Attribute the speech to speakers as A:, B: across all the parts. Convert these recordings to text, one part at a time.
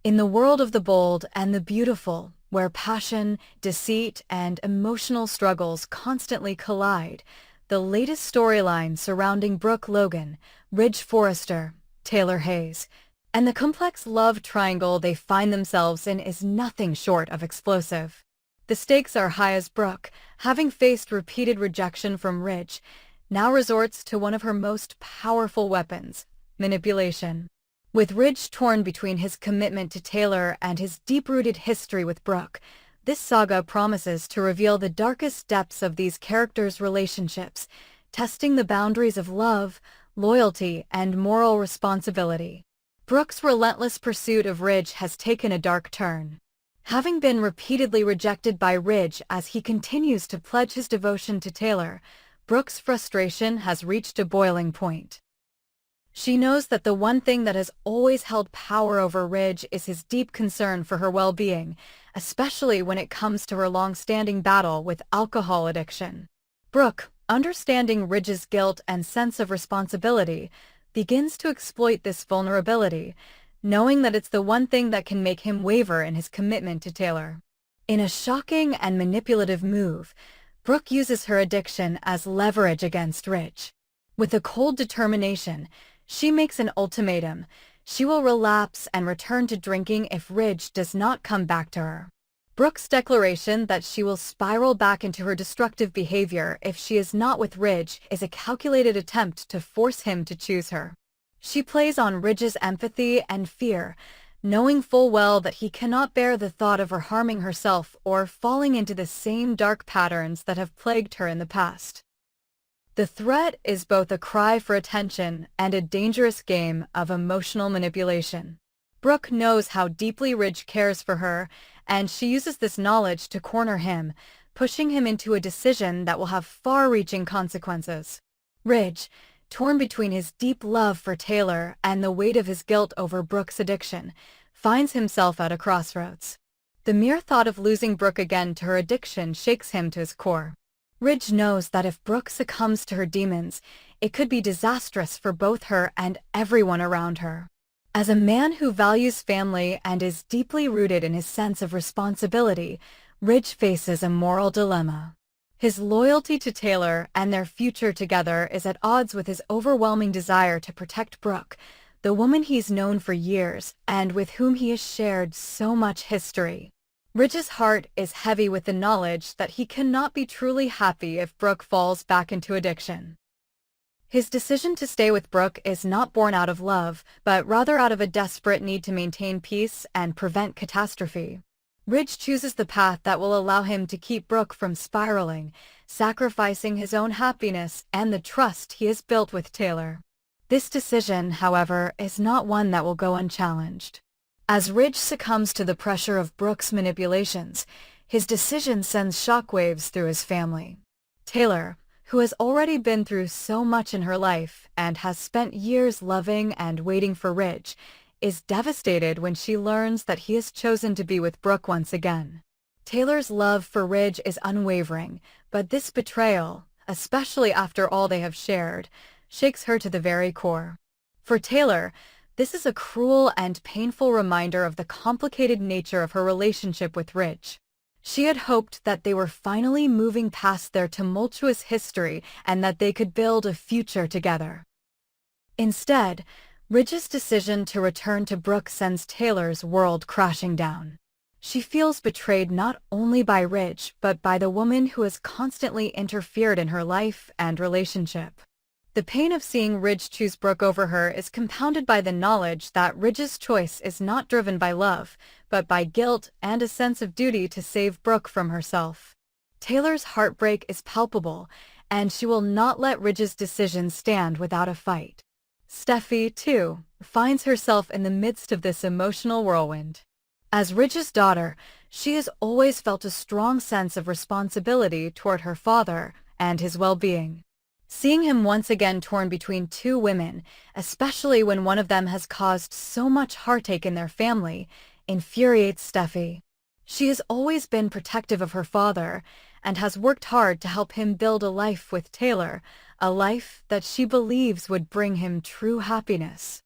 A: In the world of the bold and the beautiful, where passion, deceit, and emotional struggles constantly collide, the latest storyline surrounding Brooke Logan, Ridge Forrester, Taylor Hayes, and the complex love triangle they find themselves in is nothing short of explosive. The stakes are high as Brooke, having faced repeated rejection from Ridge, now resorts to one of her most powerful weapons, manipulation. With Ridge torn between his commitment to Taylor and his deep-rooted history with Brooke, this saga promises to reveal the darkest depths of these characters' relationships, testing the boundaries of love, loyalty, and moral responsibility. Brooke's relentless pursuit of Ridge has taken a dark turn. Having been repeatedly rejected by Ridge as he continues to pledge his devotion to Taylor, Brooke's frustration has reached a boiling point. She knows that the one thing that has always held power over Ridge is his deep concern for her well-being, especially when it comes to her long-standing battle with alcohol addiction. Brooke, understanding Ridge's guilt and sense of responsibility, begins to exploit this vulnerability, knowing that it's the one thing that can make him waver in his commitment to Taylor. In a shocking and manipulative move, Brooke uses her addiction as leverage against Ridge. With a cold determination, she makes an ultimatum. She will relapse and return to drinking if Ridge does not come back to her. Brooke's declaration that she will spiral back into her destructive behavior if she is not with Ridge is a calculated attempt to force him to choose her. She plays on Ridge's empathy and fear, knowing full well that he cannot bear the thought of her harming herself or falling into the same dark patterns that have plagued her in the past. The threat is both a cry for attention and a dangerous game of emotional manipulation. Brooke knows how deeply Ridge cares for her, and she uses this knowledge to corner him, pushing him into a decision that will have far-reaching consequences. Ridge, torn between his deep love for Taylor and the weight of his guilt over Brooke's addiction, finds himself at a crossroads. The mere thought of losing Brooke again to her addiction shakes him to his core. Ridge knows that if Brooke succumbs to her demons, it could be disastrous for both her and everyone around her. As a man who values family and is deeply rooted in his sense of responsibility, Ridge faces a moral dilemma. His loyalty to Taylor and their future together is at odds with his overwhelming desire to protect Brooke, the woman he's known for years and with whom he has shared so much history. Ridge's heart is heavy with the knowledge that he cannot be truly happy if Brooke falls back into addiction. His decision to stay with Brooke is not born out of love, but rather out of a desperate need to maintain peace and prevent catastrophe. Ridge chooses the path that will allow him to keep Brooke from spiraling, sacrificing his own happiness and the trust he has built with Taylor. This decision, however, is not one that will go unchallenged. As Ridge succumbs to the pressure of Brooke's manipulations, his decision sends shockwaves through his family. Taylor, who has already been through so much in her life and has spent years loving and waiting for Ridge, is devastated when she learns that he has chosen to be with Brooke once again. Taylor's love for Ridge is unwavering, but this betrayal, especially after all they have shared, shakes her to the very core. For Taylor, this is a cruel and painful reminder of the complicated nature of her relationship with Ridge. She had hoped that they were finally moving past their tumultuous history and that they could build a future together. Instead, Ridge's decision to return to Brooke sends Taylor's world crashing down. She feels betrayed not only by Ridge but by the woman who has constantly interfered in her life and relationship. The pain of seeing Ridge choose Brooke over her is compounded by the knowledge that Ridge's choice is not driven by love, but by guilt and a sense of duty to save Brooke from herself. Taylor's heartbreak is palpable, and she will not let Ridge's decision stand without a fight. Steffi, too, finds herself in the midst of this emotional whirlwind. As Ridge's daughter, she has always felt a strong sense of responsibility toward her father and his well-being. Seeing him once again torn between two women, especially when one of them has caused so much heartache in their family, infuriates Steffi. She has always been protective of her father and has worked hard to help him build a life with Taylor, a life that she believes would bring him true happiness.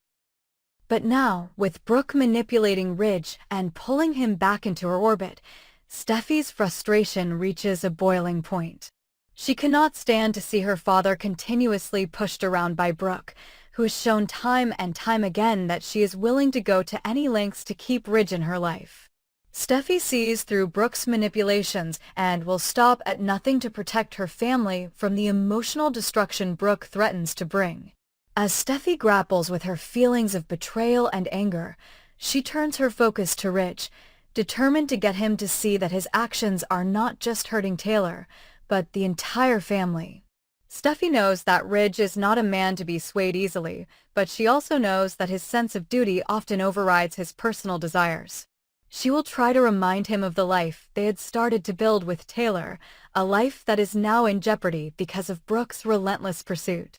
A: But now, with Brooke manipulating Ridge and pulling him back into her orbit, Steffi's frustration reaches a boiling point. She cannot stand to see her father continuously pushed around by Brooke, who has shown time and time again that she is willing to go to any lengths to keep Ridge in her life. Steffi sees through Brooke's manipulations and will stop at nothing to protect her family from the emotional destruction Brooke threatens to bring. As Steffi grapples with her feelings of betrayal and anger, she turns her focus to Ridge, determined to get him to see that his actions are not just hurting Taylor, but the entire family. Steffi knows that Ridge is not a man to be swayed easily, but she also knows that his sense of duty often overrides his personal desires. She will try to remind him of the life they had started to build with Taylor, a life that is now in jeopardy because of Brooke's relentless pursuit.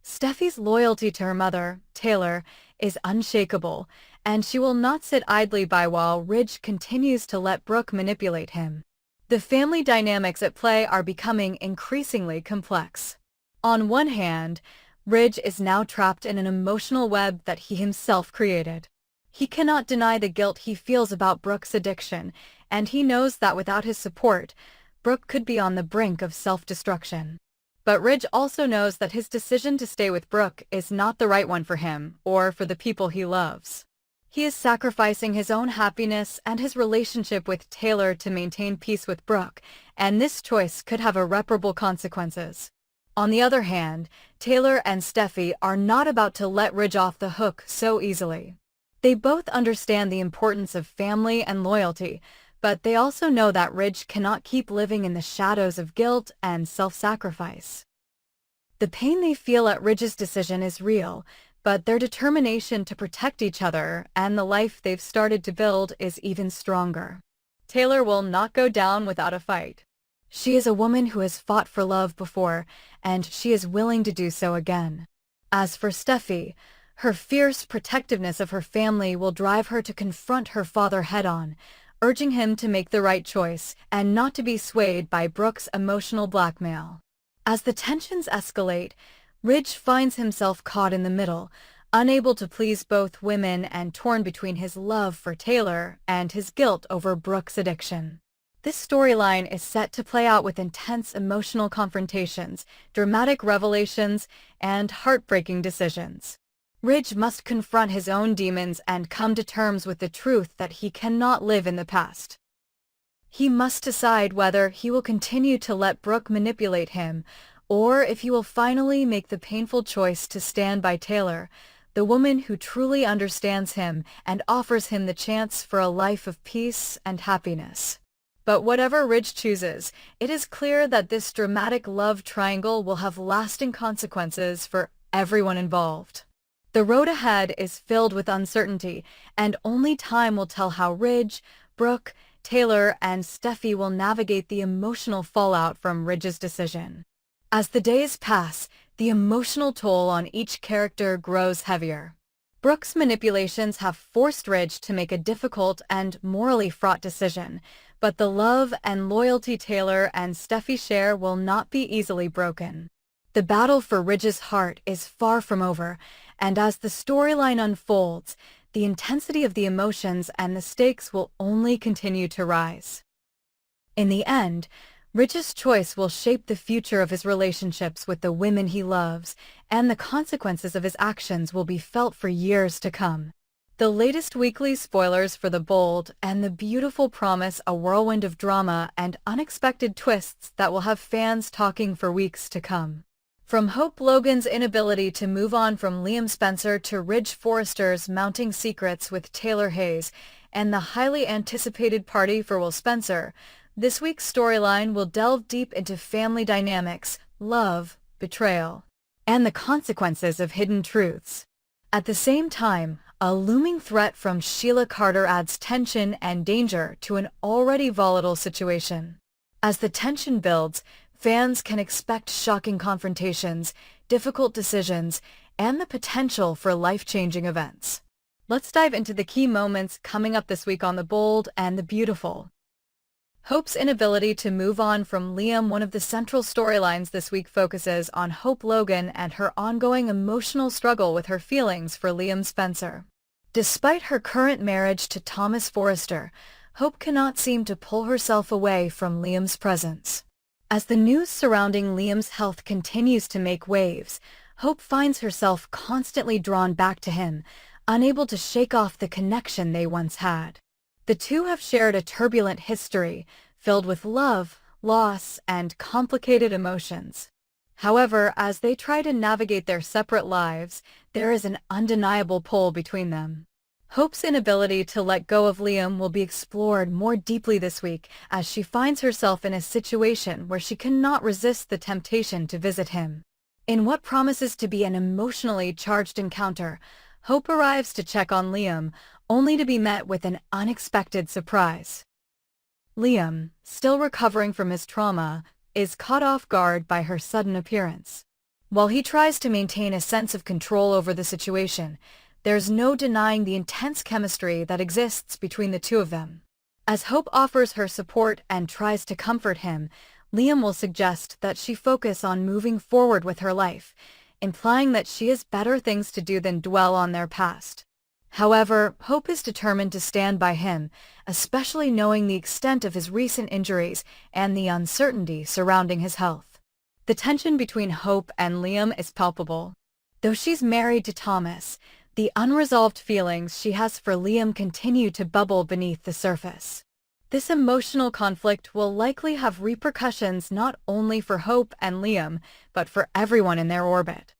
A: Steffi's loyalty to her mother, Taylor, is unshakable, and she will not sit idly by while Ridge continues to let Brooke manipulate him. The family dynamics at play are becoming increasingly complex. On one hand, Ridge is now trapped in an emotional web that he himself created. He cannot deny the guilt he feels about Brooke's addiction, and he knows that without his support, Brooke could be on the brink of self-destruction. But Ridge also knows that his decision to stay with Brooke is not the right one for him or for the people he loves. He is sacrificing his own happiness and his relationship with Taylor to maintain peace with Brooke, and this choice could have irreparable consequences. On the other hand, Taylor and Steffi are not about to let Ridge off the hook so easily. They both understand the importance of family and loyalty, but they also know that Ridge cannot keep living in the shadows of guilt and self-sacrifice. The pain they feel at Ridge's decision is real, but their determination to protect each other and the life they've started to build is even stronger. Taylor will not go down without a fight. She is a woman who has fought for love before, and she is willing to do so again. As for Steffi, her fierce protectiveness of her family will drive her to confront her father head-on, urging him to make the right choice and not to be swayed by Brooke's emotional blackmail. As the tensions escalate, Ridge finds himself caught in the middle, unable to please both women and torn between his love for Taylor and his guilt over Brooke's addiction. This storyline is set to play out with intense emotional confrontations, dramatic revelations, and heartbreaking decisions. Ridge must confront his own demons and come to terms with the truth that he cannot live in the past. He must decide whether he will continue to let Brooke manipulate him, or if he will finally make the painful choice to stand by Taylor, the woman who truly understands him and offers him the chance for a life of peace and happiness. But whatever Ridge chooses, it is clear that this dramatic love triangle will have lasting consequences for everyone involved. The road ahead is filled with uncertainty, and only time will tell how Ridge, Brooke, Taylor, and Steffi will navigate the emotional fallout from Ridge's decision. As the days pass, the emotional toll on each character grows heavier. Brooke's manipulations have forced Ridge to make a difficult and morally fraught decision, but the love and loyalty Taylor and Steffi share will not be easily broken. The battle for Ridge's heart is far from over, and as the storyline unfolds, the intensity of the emotions and the stakes will only continue to rise. In the end, Ridge's choice will shape the future of his relationships with the women he loves, and the consequences of his actions will be felt for years to come. The latest weekly spoilers for The Bold and the beautiful promise a whirlwind of drama and unexpected twists that will have fans talking for weeks to come. From Hope Logan's inability to move on from Liam Spencer to Ridge Forrester's mounting secrets with Taylor Hayes and the highly anticipated party for Will Spencer, this week's storyline will delve deep into family dynamics, love, betrayal, and the consequences of hidden truths. At the same time, a looming threat from Sheila Carter adds tension and danger to an already volatile situation. As the tension builds, fans can expect shocking confrontations, difficult decisions, and the potential for life-changing events. Let's dive into the key moments coming up this week on The Bold and the Beautiful. Hope's inability to move on from Liam. One of the central storylines this week focuses on Hope Logan and her ongoing emotional struggle with her feelings for Liam Spencer. Despite her current marriage to Thomas Forrester, Hope cannot seem to pull herself away from Liam's presence. As the news surrounding Liam's health continues to make waves, Hope finds herself constantly drawn back to him, unable to shake off the connection they once had. The two have shared a turbulent history, filled with love, loss, and complicated emotions. However, as they try to navigate their separate lives, there is an undeniable pull between them. Hope's inability to let go of Liam will be explored more deeply this week as she finds herself in a situation where she cannot resist the temptation to visit him. In what promises to be an emotionally charged encounter, Hope arrives to check on Liam, only to be met with an unexpected surprise. Liam, still recovering from his trauma, is caught off guard by her sudden appearance. While he tries to maintain a sense of control over the situation, there's no denying the intense chemistry that exists between the two of them. As Hope offers her support and tries to comfort him, Liam will suggest that she focus on moving forward with her life, implying that she has better things to do than dwell on their past. However, Hope is determined to stand by him, especially knowing the extent of his recent injuries and the uncertainty surrounding his health. The tension between Hope and Liam is palpable. Though she's married to Thomas, the unresolved feelings she has for Liam continue to bubble beneath the surface. This emotional conflict will likely have repercussions not only for Hope and Liam, but for everyone in their orbit.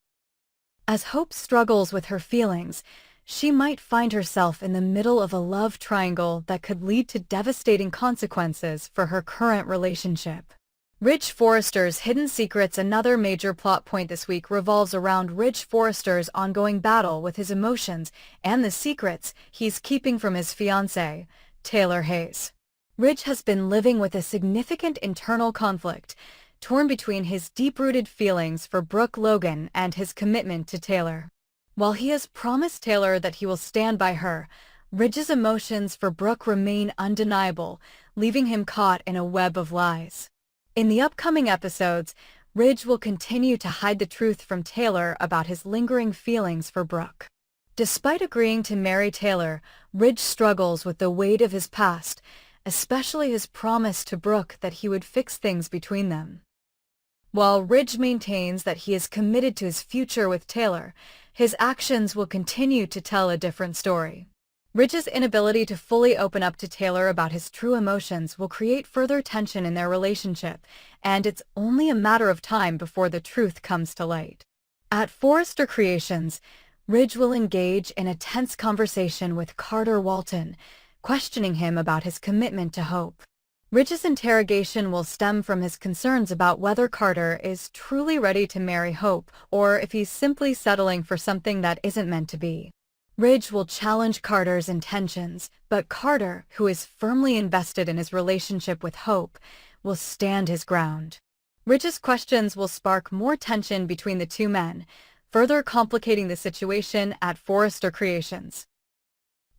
A: As Hope struggles with her feelings, she might find herself in the middle of a love triangle that could lead to devastating consequences for her current relationship. Ridge Forrester's hidden secrets. Another major plot point this week revolves around Ridge Forrester's ongoing battle with his emotions and the secrets he's keeping from his fiancée, Taylor Hayes. Ridge has been living with a significant internal conflict, torn between his deep-rooted feelings for Brooke Logan and his commitment to Taylor. While he has promised Taylor that he will stand by her, Ridge's emotions for Brooke remain undeniable, leaving him caught in a web of lies. In the upcoming episodes, Ridge will continue to hide the truth from Taylor about his lingering feelings for Brooke. Despite agreeing to marry Taylor, Ridge struggles with the weight of his past, especially his promise to Brooke that he would fix things between them. While Ridge maintains that he is committed to his future with Taylor, his actions will continue to tell a different story. Ridge's inability to fully open up to Taylor about his true emotions will create further tension in their relationship, and it's only a matter of time before the truth comes to light. At Forrester Creations, Ridge will engage in a tense conversation with Carter Walton, questioning him about his commitment to Hope. Ridge's interrogation will stem from his concerns about whether Carter is truly ready to marry Hope or if he's simply settling for something that isn't meant to be. Ridge will challenge Carter's intentions, but Carter, who is firmly invested in his relationship with Hope, will stand his ground. Ridge's questions will spark more tension between the two men, further complicating the situation at Forrester Creations.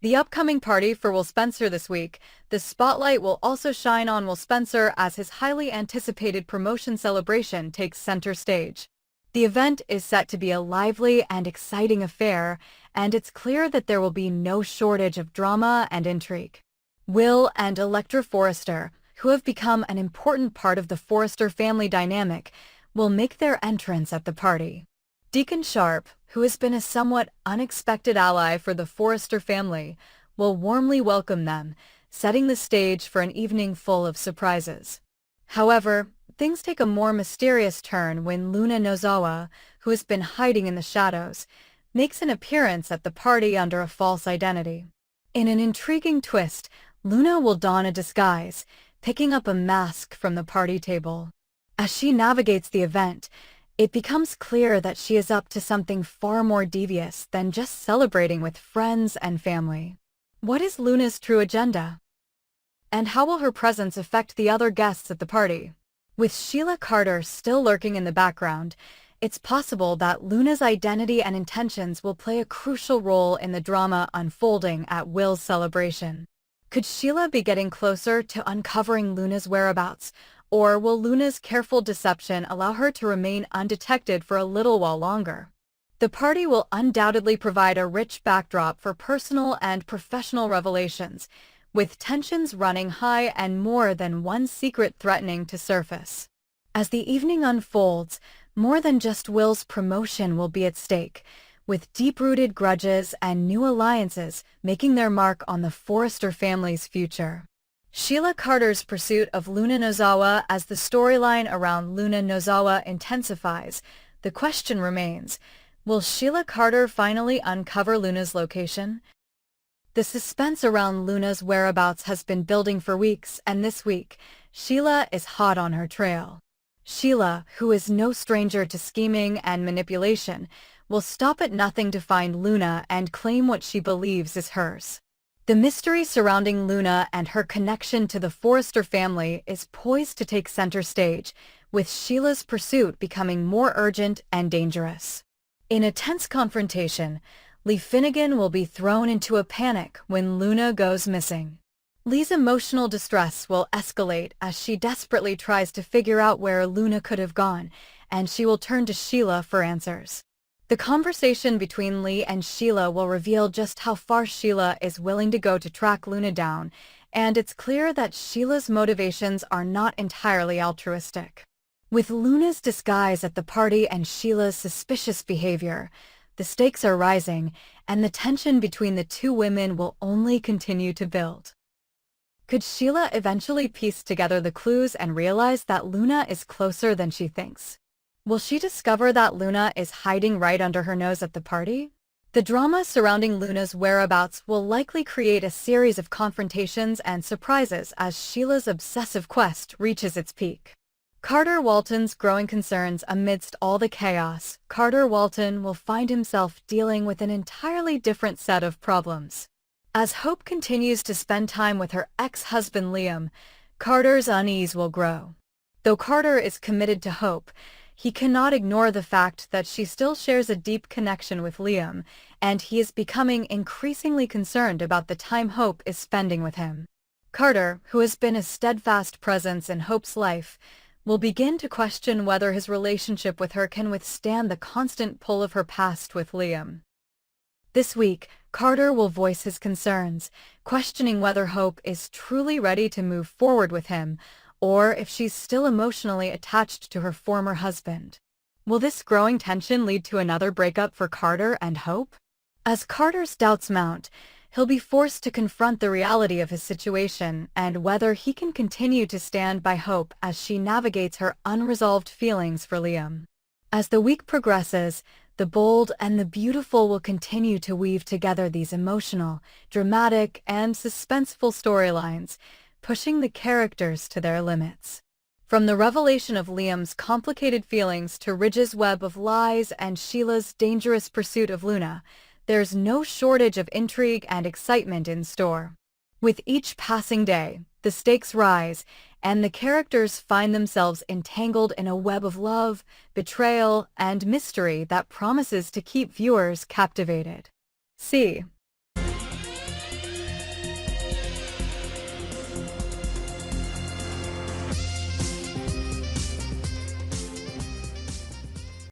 A: The upcoming party for Will Spencer this week, the spotlight will also shine on Will Spencer as his highly anticipated promotion celebration takes center stage. The event is set to be a lively and exciting affair, and it's clear that there will be no shortage of drama and intrigue. Will and Electra Forrester, who have become an important part of the Forrester family dynamic, will make their entrance at the party. Deacon Sharp, who has been a somewhat unexpected ally for the Forrester family, will warmly welcome them, setting the stage for an evening full of surprises. However, things take a more mysterious turn when Luna Nozawa, who has been hiding in the shadows, makes an appearance at the party under a false identity. In an intriguing twist, Luna will don a disguise, picking up a mask from the party table. As she navigates the event, it becomes clear that she is up to something far more devious than just celebrating with friends and family. What is Luna's true agenda? And how will her presence affect the other guests at the party? With Sheila Carter still lurking in the background, it's possible that Luna's identity and intentions will play a crucial role in the drama unfolding at Will's celebration. Could Sheila be getting closer to uncovering Luna's whereabouts, or will Luna's careful deception allow her to remain undetected for a little while longer? The party will undoubtedly provide a rich backdrop for personal and professional revelations, with tensions running high and more than one secret threatening to surface. As the evening unfolds, more than just Will's promotion will be at stake, with deep-rooted grudges and new alliances making their mark on the Forrester family's future. Sheila Carter's pursuit of Luna Nozawa. As the storyline around Luna Nozawa intensifies, the question remains, will Sheila Carter finally uncover Luna's location? The suspense around Luna's whereabouts has been building for weeks, and this week, Sheila is hot on her trail. Sheila, who is no stranger to scheming and manipulation, will stop at nothing to find Luna and claim what she believes is hers. The mystery surrounding Luna and her connection to the Forrester family is poised to take center stage, with Sheila's pursuit becoming more urgent and dangerous. In a tense confrontation, Lee Finnegan will be thrown into a panic when Luna goes missing. Lee's emotional distress will escalate as she desperately tries to figure out where Luna could have gone, and she will turn to Sheila for answers. The conversation between Lee and Sheila will reveal just how far Sheila is willing to go to track Luna down, and it's clear that Sheila's motivations are not entirely altruistic. With Luna's disguise at the party and Sheila's suspicious behavior, the stakes are rising, and the tension between the two women will only continue to build. Could Sheila eventually piece together the clues and realize that Luna is closer than she thinks? Will she discover that Luna is hiding right under her nose at the party? The drama surrounding Luna's whereabouts will likely create a series of confrontations and surprises as Sheila's obsessive quest reaches its peak. Carter Walton's growing concerns. Amidst all the chaos, Carter Walton will find himself dealing with an entirely different set of problems. As Hope continues to spend time with her ex-husband Liam, Carter's unease will grow. Though Carter is committed to Hope, he cannot ignore the fact that she still shares a deep connection with Liam, and he is becoming increasingly concerned about the time Hope is spending with him. Carter, who has been a steadfast presence in Hope's life, will begin to question whether his relationship with her can withstand the constant pull of her past with Liam. This week, Carter will voice his concerns, questioning whether Hope is truly ready to move forward with him, or if she's still emotionally attached to her former husband. Will this growing tension lead to another breakup for Carter and Hope? As Carter's doubts mount, he'll be forced to confront the reality of his situation and whether he can continue to stand by Hope as she navigates her unresolved feelings for Liam. As the week progresses, the bold and the beautiful will continue to weave together these emotional, dramatic, and suspenseful storylines, pushing the characters to their limits. From the revelation of Liam's complicated feelings to Ridge's web of lies and Sheila's dangerous pursuit of Luna, there's no shortage of intrigue and excitement in store. With each passing day, the stakes rise, and the characters find themselves entangled in a web of love, betrayal, and mystery that promises to keep viewers captivated. See